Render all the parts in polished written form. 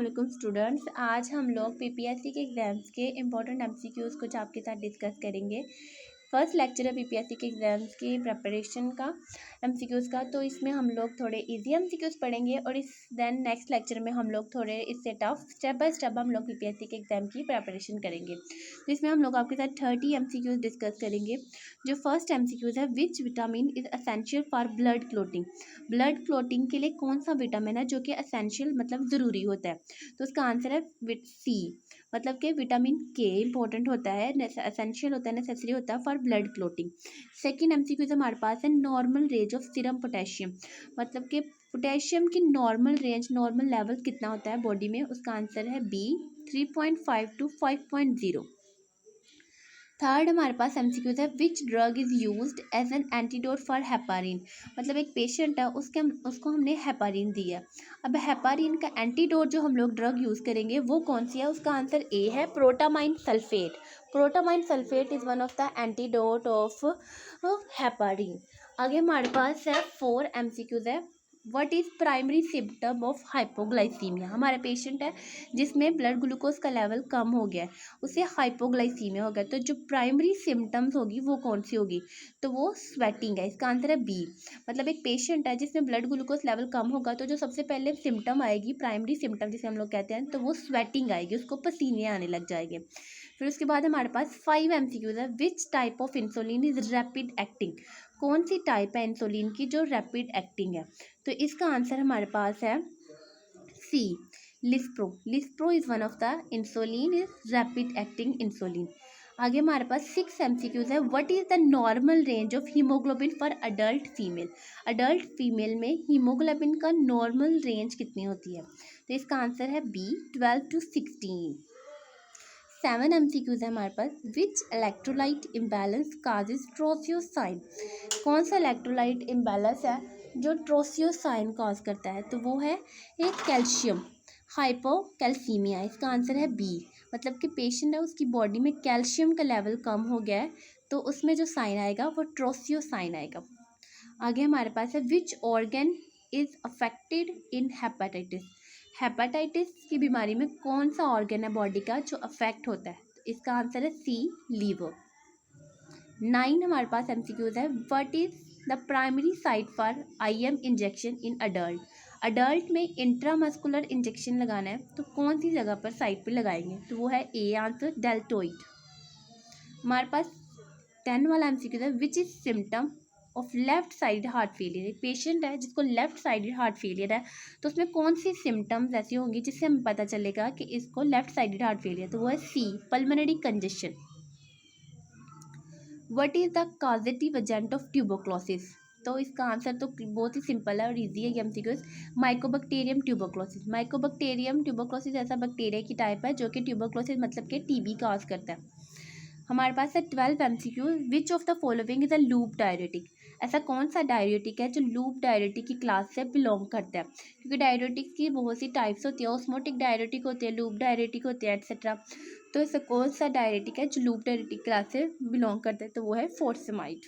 वालेकुम स्टूडेंट्स। आज हम लोग पीपीएससी के एग्ज़ाम्स के इम्पोर्टेंट एमसीक्यूज़ कुछ आपके साथ डिस्कस करेंगे। फर्स्ट लेक्चर है पीपीएससी के एग्ज़ाम्स की प्रिपरेशन का एमसीक्यूज़ का, तो इसमें हम लोग थोड़े इजी एमसीक्यूज़ पढ़ेंगे और इस देन नेक्स्ट लेक्चर में हम लोग थोड़े इससे टफ स्टेप बाय स्टेप हम लोग पीपीएससी के एग्ज़ाम की प्रिपरेशन करेंगे। तो इसमें हम लोग आपके साथ 30 एमसीक्यूज़ डिस्कस करेंगे। जो फर्स्ट एमसीक्यूज़ है, which vitamin is essential for blood clotting. Blood clotting के लिए कौन सा विटामिन है जो कि एसेंशियल मतलब ज़रूरी होता है? तो उसका आंसर है सी, मतलब कि विटामिन के इंपॉर्टेंट होता है, एसेंशियल होता है, नेसेसरी होता है for blood clotting. Second MCQ हमारे पास है normal range of serum potassium, मतलब कि पोटेशियम की नॉर्मल रेंज, नॉर्मल लेवल कितना होता है बॉडी में? उसका आंसर है बी, 3.5 to 5.0। थर्ड हमारे पास एमसीक्यूज है, which drug is used as an antidote for heparin. मतलब एक पेशेंट है, उसको हमने हेपारिन दिया। अब हेपारिन का एंटीडोट जो हम लोग ड्रग यूज़ करेंगे वो कौन सी है? उसका आंसर ए है, protamine sulphate. Protamine sulphate is one of the antidote of heparin. आगे हमारे पास है 4 एमसीक्यूज है, what is primary symptom of hypoglycaemia. हमारा पेशेंट है जिसमें ब्लड ग्लूकोज का लेवल कम हो गया है, उसे हाइपोग्लाइसीमिया हो गया, तो जो प्राइमरी सिम्टम्स होगी वो कौन सी होगी? तो वो स्वेटिंग है। इसका आंसर है बी। मतलब एक पेशेंट है जिसमें ब्लड ग्लूकोज लेवल कम होगा तो जो सबसे पहले सिम्टम आएगी, प्राइमरी सिम्टम जिसे हम लोग कहते हैं, तो वो स्वेटिंग आएगी, उसको पसीने आने लग जाएंगे। फिर उसके बाद हमारे पास 5 एमसीक्यूज है, which type of insulin is rapid acting. कौन सी टाइप है इंसुलिन की जो रैपिड एक्टिंग है? तो इसका आंसर हमारे पास है C, lispro. Lispro is one of the insulin is rapid acting insulin. आगे हमारे पास 6 एमसीक्यूज है, what is the normal range of haemoglobin for adult female. Adult female में हीमोग्लोबिन का नॉर्मल रेंज कितनी होती है? तो इसका आंसर है बी, 12 to 16। 7 एमसीक्यूज है हमारे पास, विच इलेक्ट्रोलाइट इम्बैलेंस काजेज ट्रोसियोसाइन। कौन सा इलेक्ट्रोलाइट इम्बैलेंस है जो ट्रोसियोसाइन कॉज करता है? तो वो है एक कैल्शियम, हाइपोकैल्सीमिया। इसका आंसर है बी, मतलब कि पेशेंट है उसकी बॉडी में कैल्शियम का लेवल कम हो गया है तो उसमें जो साइन आएगा वो ट्रोसियोसाइन आएगा। आगे हमारे पास है, which organ is affected in hepatitis. Hepatitis की बीमारी में कौन सा ऑर्गन है बॉडी का जो अफेक्ट होता है? तो इसका आंसर है सी, लीवर। 9 हमारे पास एमसीक्यूज है, what is the primary site for IM injection in adult. Adult में इंट्रामस्कुलर इंजेक्शन लगाना है तो कौन सी जगह पर साइट पे लगाएंगे? तो वो है ए आंसर, डेल्टोइड। हमारे पास 10 वाला एमसीक्यू है, which is symptom of left side heart failure. एक पेशेंट है जिसको लेफ्ट साइडेड हार्ट फेलियर है तो उसमें कौन सी सिम्टम्स ऐसी होंगी जिससे हमें पता चलेगा कि इसको लेफ्ट साइडेड हार्ट फेलियर? तो वो है C, pulmonary congestion. What is the causative agent of tuberculosis. तो इसका आंसर तो बहुत ही सिंपल है और इजी है ये MCQs, Mycobacterium tuberculosis. Mycobacterium tuberculosis ऐसा बैक्टीरिया की टाइप है जो कि ट्यूबरक्लोसिस मतलब कि टीबी काज करता है। हमारे पास है 12 MCQ, which of the following is a loop diuretic. ऐसा कौन सा डायरेटिक है जो लूप डायरेटिक की क्लास से बिलोंग करता है? क्योंकि डायरेटिक की बहुत सी टाइप्स होती है, ऑस्मोटिक डायरेटिक होते हैं, लूप डायरेटिक होते हैं, एटसेट्रा। तो ऐसा कौन सा डायरेटिक है जो लूप डायरेटिक क्लास से बिलोंग करता है? तो वो है फोर्सेमाइड,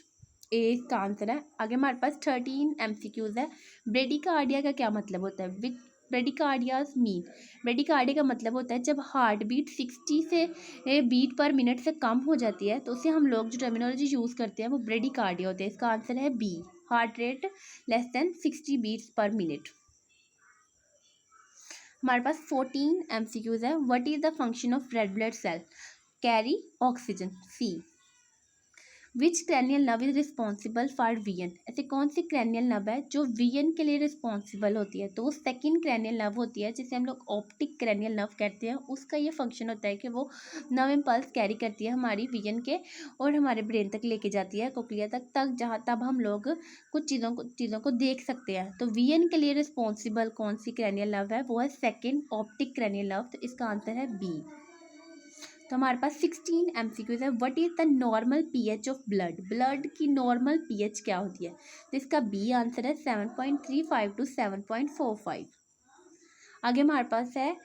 ए इसका आंसर है। आगे हमारे पास 13 एमसीक्यूज है, ब्रेडिकार्डिया का क्या मतलब होता है? विच ब्रेडिकार्डियाज मीन। ब्रेडिकार्डिया का मतलब होता है जब हार्ट बीट 60 से बीट पर मिनट से कम हो जाती है तो उसे हम लोग जो टर्मिनोलॉजी यूज़ करते हैं वो ब्रेडिकार्डिया होता है। इसका आंसर है B, heart rate less than 60 beats per minute. हमारे पास 14 एमसीक्यूज है, what is the function of red blood cell? Carry oxygen, C. Which cranial nerve is responsible for vision. ऐसे कौन सी क्रैनियल नर्व है जो विजन के लिए रिस्पॉन्सिबल होती है? तो वो सेकंड क्रैनियल नर्व होती है जिसे हम लोग ऑप्टिक क्रैनियल नर्व कहते हैं। उसका ये फंक्शन होता है कि वो नर्व इम्पल्स कैरी करती है हमारी विजन के और हमारे ब्रेन तक लेके जाती है, कोक्लिया तक जहाँ तब हम लोग कुछ चीज़ों को देख सकते हैं। तो विजन के लिए रिस्पॉन्सिबल कौन सी क्रैनियल नर्व है? वो है सेकेंड ऑप्टिक क्रैनियल नर्व। तो इसका आंसर है बी। तो हमारे पास 16 एमसीक्यूज है, what is the normal pH of blood. Blood की नॉर्मल पीएच क्या होती है? तो इसका बी आंसर है 7.35 to 7.45। आगे हमारे पास है,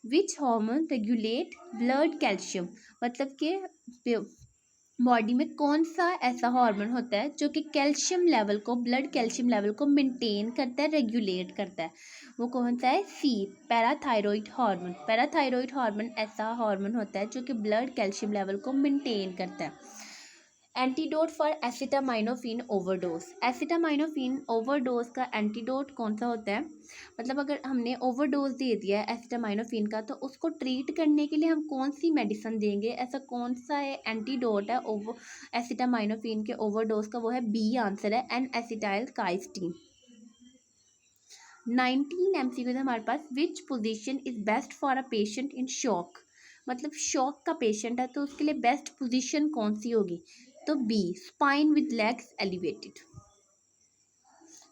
which hormone regulate blood calcium. मतलब कि बॉडी में कौन सा ऐसा हार्मोन होता है जो कि कैल्शियम लेवल को, ब्लड कैल्शियम लेवल को मेंटेन करता है, रेगुलेट करता है? वो कौन सा है? सी, पैराथायरॉइड हार्मोन। पैराथायरॉइड हार्मोन ऐसा हार्मोन होता है जो कि ब्लड कैल्शियम लेवल को मेंटेन करता है। Antidote for acetaminophen overdose. Acetaminophen overdose का एंटीडोट कौन सा होता है? मतलब अगर हमने ओवरडोज दे दिया है एसिटामाइनोफिन का, तो उसको ट्रीट करने के लिए हम कौन सी मेडिसिन देंगे? ऐसा कौन सा एंटीडोट है एसिटामाइनोफिन के ओवरडोज का? वो है बी, आंसर है एन एसिटाइल काइस्टीन। 19 MCQ है हमारे पास। Which position is best for a patient in shock? मतलब शॉक का पेशेंट है तो उसके लिए बेस्ट पोजीशन कौन सी होगी? तो B, supine with legs elevated.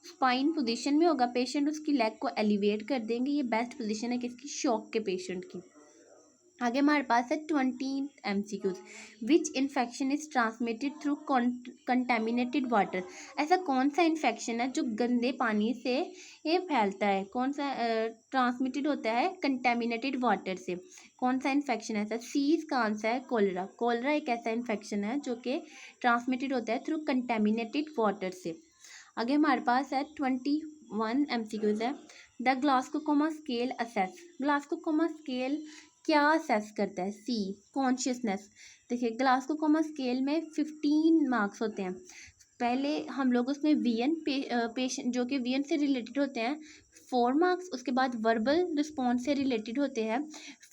Supine position में होगा पेशेंट, उसकी लेग को एलिवेट कर देंगे। ये बेस्ट पोजीशन है किसकी? शॉक के पेशेंट की। आगे हमारे पास है 20 MCQs। Which infection is transmitted through contaminated water? ऐसा कौन सा इन्फेक्शन है जो गंदे पानी से ये फैलता है? कौन सा ट्रांसमिटेड होता है कंटेमिनेटेड वाटर से? कौन सा इन्फेक्शन है ऐसा? सी इसका आंसर है कोलेरा। कोलेरा एक ऐसा इन्फेक्शन है जो कि ट्रांसमिटेड होता है थ्रू कंटेमिनेटेड वाटर से। आगे हमारे पास है 21 MCQs है। The Glasgow scale assess. Glasgow scale क्या असेस करता है? सी, कॉन्शियसनेस। देखिए ग्लासगो स्केल में 15 मार्क्स होते हैं। पहले हम लोग उसमें वीएन पेशेंट जो कि वीएन से रिलेटेड होते हैं 4 मार्क्स, उसके बाद वर्बल रिस्पॉन्स से रिलेटेड होते हैं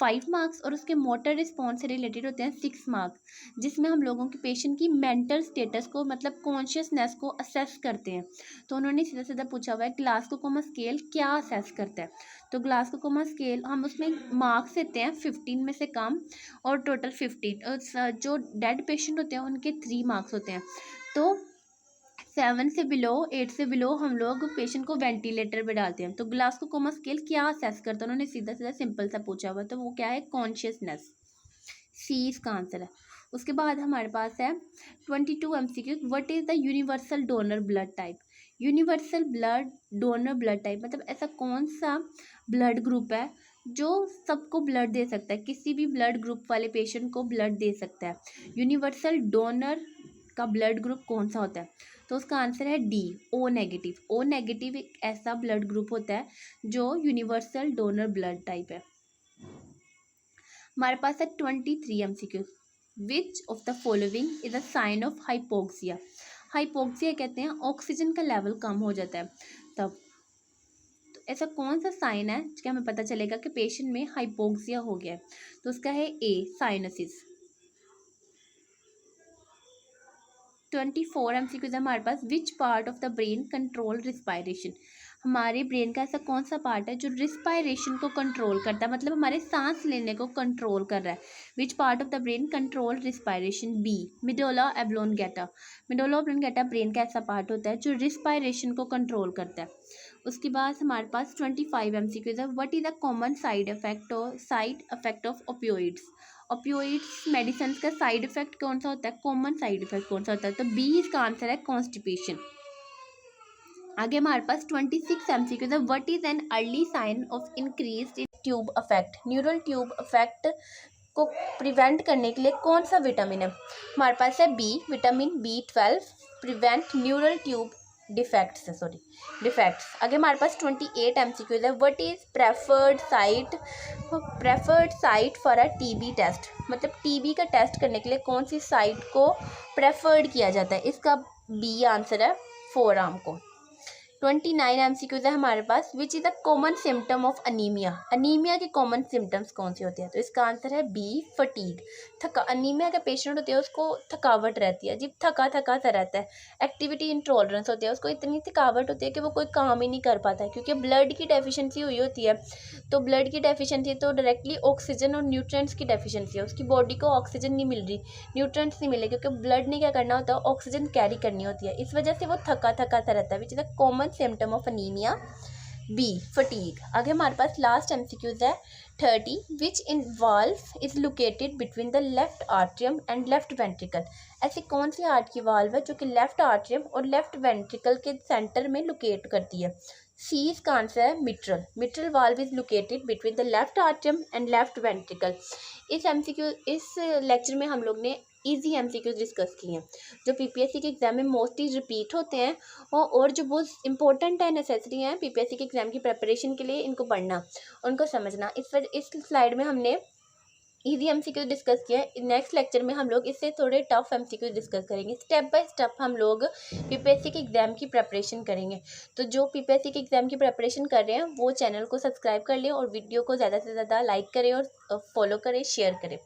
5 मार्क्स, और उसके मोटर रिस्पॉन्स से रिलेटेड होते हैं 6 मार्क्स, जिसमें हम लोगों के पेशेंट की मेंटल स्टेटस को, मतलब कॉन्शियसनेस को असेस करते हैं। तो उन्होंने सीधा सीधा पूछा हुआ है ग्लासगो स्केल क्या असेस करता है? तो ग्लासगो स्केल हम उसमें मार्क्स देते हैं 15 में से कम और टोटल 15। जो डेड पेशेंट होते हैं उनके 3 मार्क्स होते हैं। तो 7 से बिलो, 8 से बिलो हम लोग पेशेंट को वेंटिलेटर पे डालते हैं। तो ग्लासगो स्केल क्या असेस करता है? उन्होंने सीधा सीधा सिंपल सा पूछा हुआ, तो वो क्या है? कॉन्शियसनेस। सी इसका आंसर है। उसके बाद हमारे पास है 22 MCQ। What is the universal donor blood type? Universal blood donor blood type मतलब ऐसा कौन सा ब्लड ग्रुप है जो सबको ब्लड दे सकता है, किसी भी ब्लड ग्रुप वाले पेशेंट को ब्लड दे सकता है? यूनिवर्सल डोनर का ब्लड ग्रुप कौन सा होता है? तो उसका आंसर है D, O negative. O negative एक ऐसा ब्लड ग्रुप होता है जो यूनिवर्सल डोनर ब्लड टाइप है। हमारे पास है 23 MCQ। Which of the following is a sign of hypoxia? Hypoxia कहते हैं ऑक्सीजन का लेवल कम हो जाता है तब। तो ऐसा कौन सा साइन है जिसका हमें पता चलेगा कि पेशेंट में हाइपोक्सिया हो गया है? तो उसका है ए, साइनसिस। 24 MCQ है हमारे पास। Which part of the brain control respiration? हमारे ब्रेन का ऐसा कौन सा पार्ट है जो रिस्पायरेशन को कंट्रोल करता है, मतलब हमारे सांस लेने को कंट्रोल कर रहा है? Which part of the brain control respiration? B, medulla oblongata. Medulla oblongata brain का ऐसा पार्ट होता है जो रिस्पायरेशन को कंट्रोल करता है। उसके बाद हमारे पास 25 MCQ है। What is the common side effect of opioids? Opioids medicine का साइड इफेक्ट कौन सा होता है? कॉमन साइड इफेक्ट कौन सा होता है? तो बी इसका आंसर है कॉन्स्टिपेशन। आगे हमारे पास 26 MCQ है। What is an early sign of increased tube affect? Neural tube affect को प्रिवेंट करने के लिए कौन सा विटामिन है? हमारे पास है B, vitamin B12 prevent neural tube defects. आगे हमारे पास 28 MCQ है। What is preferred site for a TB test? मतलब TB का टेस्ट करने के लिए कौन सी साइट को प्रेफर्ड किया जाता है? इसका बी आंसर है फोर आर्म को। 29 MCQs है हमारे पास। Which is the common symptom of anaemia? Anaemia के कॉमन सिम्टम्स कौन से होते हैं? तो इसका आंसर है बी, फटीग। अनीमिया का पेशेंट होते हैं उसको थकावट रहती है, जी थका सा रहता है, एक्टिविटी इंटॉलरेंस होती है, उसको इतनी थकावट होती है कि वो कोई काम ही नहीं कर पाता है क्योंकि ब्लड की डेफिशिएंसी हुई होती है। तो ब्लड की डेफिशिएंसी तो डायरेक्टली ऑक्सीजन और न्यूट्रिएंट्स की डेफिशिएंसी है, उसकी बॉडी को ऑक्सीजन नहीं मिल रही, न्यूट्रिएंट्स नहीं मिले, क्योंकि ब्लड ने क्या करना होता है? ऑक्सीजन कैरी करनी होती है, इस वजह से वो थका सा रहता है। Which is the common symptom of anaemia? B, fatigue. आगे हमारे पास लास्ट MCQs है 30। Which involve is located between the left atrium and left ventricle? ऐसी कौन सी आर्ट की वाल्व है जो कि लेफ्ट आर्ट्रियम और लेफ्ट वेंट्रिकल के सेंटर में लोकेट करती है? सी इसका आंसर है mitral valve is located between the left atrium and left ventricle. इस लेक्चर में हम लोग ने इजी एमसीक्यूज डिस्कस किए हैं जो पीपीएससी के एग्जाम में मोस्टली रिपीट होते हैं और जो बहुत इंपॉर्टेंट है, नेसेसरी है पीपीएससी के एग्जाम की प्रिपरेशन के लिए, इनको पढ़ना, उनको समझना। इस स्लाइड में हमने इजी एमसीक्यू डिस्कस किया है। नेक्स्ट लेक्चर में हम लोग इससे थोड़े टफ एमसीक्यू डिस्कस करेंगे। स्टेप बाय स्टेप हम लोग पीपीएससी के एग्ज़ाम की प्रिपरेशन करेंगे। तो जो पीपीएससी के एग्ज़ाम की प्रिपरेशन कर रहे हैं वो चैनल को सब्सक्राइब कर लें और वीडियो को ज़्यादा से ज़्यादा लाइक करें और फॉलो करें, शेयर करें।